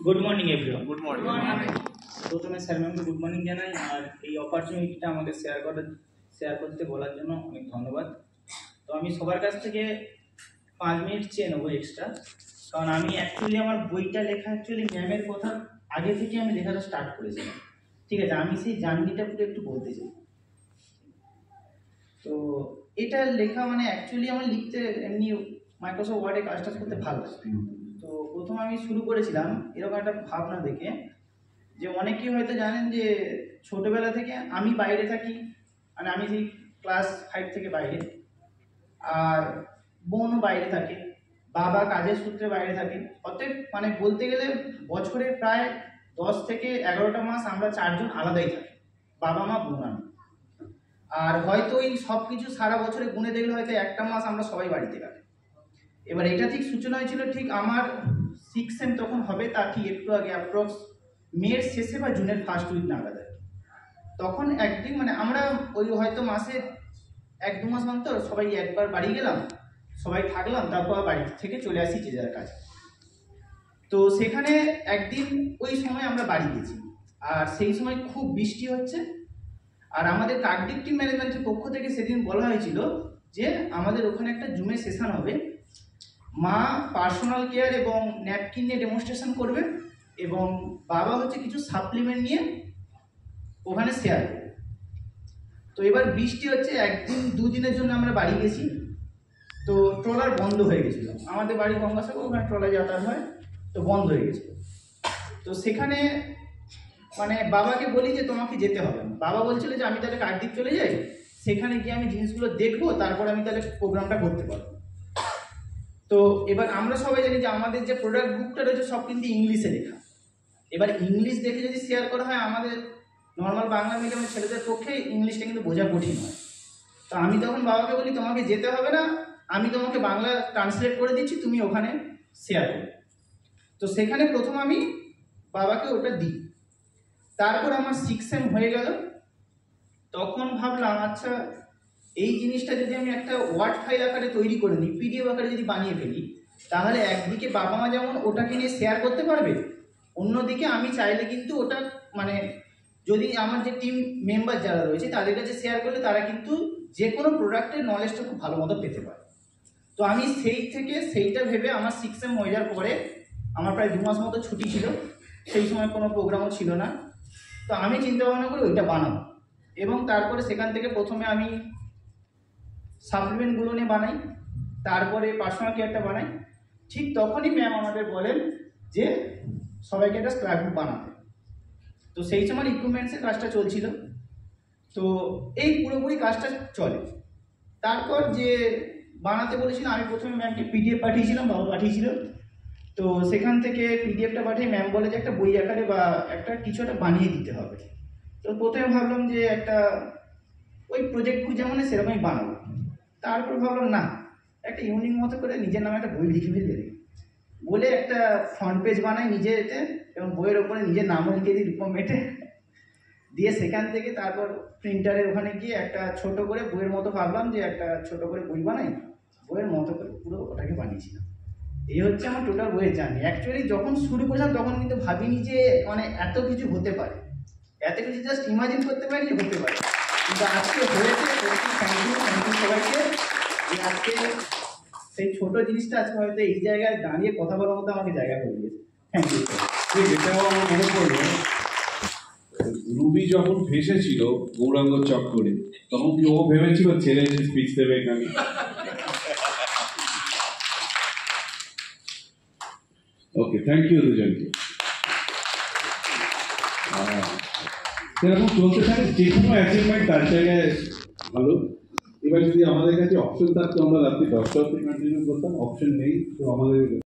Good morning everyone. Good morning. প্রথমে sir ম্যামকে good morning জানাই, আর এই অপরচুনিটিটা আমাকে শেয়ার করতে বলার জন্য অনেক ধন্যবাদ। তো আমি সবার কাছ থেকে 5 মিনিট চেয়ে নেবো এক্সট্রা, কারণ আমি অ্যাকচুয়ালি আমার বইটা লেখা ম্যামের কথা আগে থেকে আমি লেখাটা স্টার্ট করেছিলাম। ঠিক আছে, আমি সেই জার্নিটা পুরো একটু বলতে চাই। তো এটা লেখা মানে অ্যাকচুয়ালি আমার লিখতে এমনি মাইক্রোসফট ওয়ার্ডে কাজটা করতে ভালো লাগে। তো প্রথম আমি শুরু করেছিলাম এরকম একটা ভাবনা দেখে, যে অনেকেই হয়তো জানেন যে ছোটবেলা থেকে আমি বাইরে থাকি, মানে আমি সেই ক্লাস 5 থেকে বাইরে, আর বোনও বাইরে থাকে, বাবা কাজের সূত্রে বাইরে থাকে। অতএব মানে বলতে গেলে বছরে প্রায় 10 থেকে 11টা মাস আমরা 4 জন আলাদাই থাকি, বাবা মা বোন আমি। আর হয়তো এই সব কিছু সারা বছরে গুনে দেখলে হয়তো একটা মাস আমরা সবাই বাড়িতে কাটে। এবার এটা ঠিক সূচনা হয়েছিল ঠিক আমার 6 সেম তখন হবে, তার ঠিক একটু আগে অ্যাপ্রক্স মের শেষে বা জুনের ফার্স্ট উইক নাগাদ। তখন একদিন মানে আমরা ওই হয়তো মাসে 1-2 মাস অন্তর সবাই একবার বাড়ি গেলাম, সবাই থাকলাম, তারপর বাড়ি থেকে চলে আসি যে যার কাছে। তো সেখানে একদিন ওই সময় আমরা বাড়ি গেছি, আর সেই সময় খুব বৃষ্টি হচ্ছে। আর আমাদের কার্ডিক টিম ম্যানেজমেন্টের পক্ষ থেকে সেদিন বলা হয়েছিল যে আমাদের ওখানে একটা জুমে সেশন হবে, মা পার্সোনাল কেয়ার এবং ন্যাপকিন নিয়ে ডেমনস্ট্রেশন করবে, এবং বাবা হচ্ছে কিছু সাপ্লিমেন্ট নিয়ে ওখানে শেয়ার করবে। তো এবার বৃষ্টি হচ্ছে, একদিন 2 দিনের জন্য আমরা বাড়ি গেছি। তো ট্রলার বন্ধ হয়ে গেছিলো, আমাদের বাড়ি গঙ্গাসাগর, ওখানে ট্রলার যাতায়াত হয়, তো বন্ধ হয়ে গেছিলো। তো সেখানে মানে বাবাকে বলি যে তোমাকে যেতে হবে না। বাবা বলছিল যে আমি তাহলে কার্ডিক চলে যাই, সেখানে গিয়ে আমি জিনিসগুলো দেখবো, তারপর আমি তাহলে প্রোগ্রামটা করতে পারবো। তো এবার আমরা সবাই জানি যে আমাদের যে প্রোডাক্ট বুকটা রয়েছে সব কিন্তু ইংলিশে লেখা। এবার ইংলিশ দেখে যদি শেয়ার করা হয়, আমাদের নর্মাল বাংলা মিডিয়ামের ছেলেদের পক্ষে ইংলিশটা কিন্তু বোঝা কঠিন হয়। তো আমি তখন বাবাকে বলি তোমাকে যেতে হবে না, আমি তোমাকে বাংলা ট্রান্সলেট করে দিচ্ছি, তুমি ওখানে শেয়ার করো। তো সেখানে প্রথম আমি বাবাকে ওটা দিই। তারপর আমার 6 সেম হয়ে গেল। তখন ভাবলাম আচ্ছা এই জিনিসটা যদি আমি একটা ওয়ার্ড ফাইল আকারে তৈরি করে নিই, পিডিএফ আকারে যদি বানিয়ে ফেলি, তাহলে একদিকে বাবা মা যেমন ওটাকে নিয়ে শেয়ার করতে পারবে, অন্যদিকে আমি চাইলে কিন্তু ওটা মানে যদি আমার যে টিম মেম্বার যারা রয়েছে তাদের কাছে শেয়ার করলে তারা কিন্তু যে কোনো প্রোডাক্টের নলেজটা খুব ভালো মতো পেতে পারে। তো আমি সেইটা ভেবে আমার 6 সেম হয়ে যাওয়ার পরে আমার প্রায় 2 মাস মতো ছুটি ছিল, সেই সময় কোনো প্রোগ্রামও ছিল না। তো আমি চিন্তা ভাবনা করে ওইটা বানাবো, এবং তারপরে সেখান থেকে প্রথমে আমি সাপ্লিমেন্টগুলো নিয়ে বানাই, তারপরে পার্সোনাল কেয়ারটা বানাই। ঠিক তখনই ম্যাম আমাদের বলেন যে সবাইকে একটা স্ক্র্যাপ বুক বানাতে। তো সেই সময় ইকুইপমেন্টসের কাজটা চলছিল, তো এই পুরোপুরি কাজটা চলে। তারপর যে বানাতে বলেছিল, আমি প্রথমে ম্যামকে পিডিএফ পাঠিয়েছিলাম, বাবা পাঠিয়েছিল। তো সেখান থেকে পিডিএফটা পাঠিয়ে ম্যাম বলে যে একটা বই আকারে বা একটা কিছু একটা বানিয়ে দিতে হবে। তো প্রথমে ভাবলাম যে একটা ওই প্রজেক্ট বুক যেমন সেরকমই বানাবো। তারপর ভাবলাম না, একটা ইউনিক মতো করে নিজের নামে একটা বই লিখে ফেলে বলে একটা ফ্রন্ট পেজ বানাই নিজে এতে, এবং বইয়ের ওপরে নিজের নামও লিখে দিই রূপম মেটে দিয়ে। সেখান থেকে তারপর প্রিন্টারের ওখানে গিয়ে একটা ছোট করে বইয়ের মতো ভাবলাম যে একটা ছোট করে বই বানাই, বইয়ের মতো করে পুরো ওটাকে বানিয়েছিলাম। এই হচ্ছে আমার টোটাল বইয়ের জার্নি। অ্যাকচুয়ালি যখন শুরু করেছিলাম তখন কিন্তু ভাবিনি যে মানে এত কিছু হতে পারে, এত কিছু জাস্ট ইমাজিন করতে পারি যে হতে পারে, কিন্তু আজকে হয়েছে। থ্যাংক ইউ সবাইকে। আজকে সেই ছোট জিনিসটা আজকে হয়তো এই জায়গায় দাঁড়িয়ে কথা বলার মতো আমাকে জায়গা করে দিয়েছে। Thank you. এটাও আমার মনে পড়লো, রুবি যখন ভেসেছিল গৌরাঙ্গ চক্করে, তখন কি ও ভেবেছিল ছেলে এসে স্পিচ দেবে এখানে? ওকে, থ্যাংক ইউ দুজনকে। এরকম চলতে থাকে, যে কোনো অ্যাচিভমেন্ট তার জায়গায় ভালো। এবার যদি আমাদের কাছে অপশন থাকতো আমরা রাত্রি 10টা অবধি কন্টিনিউ করতাম, অপশন নেই, তো আমাদের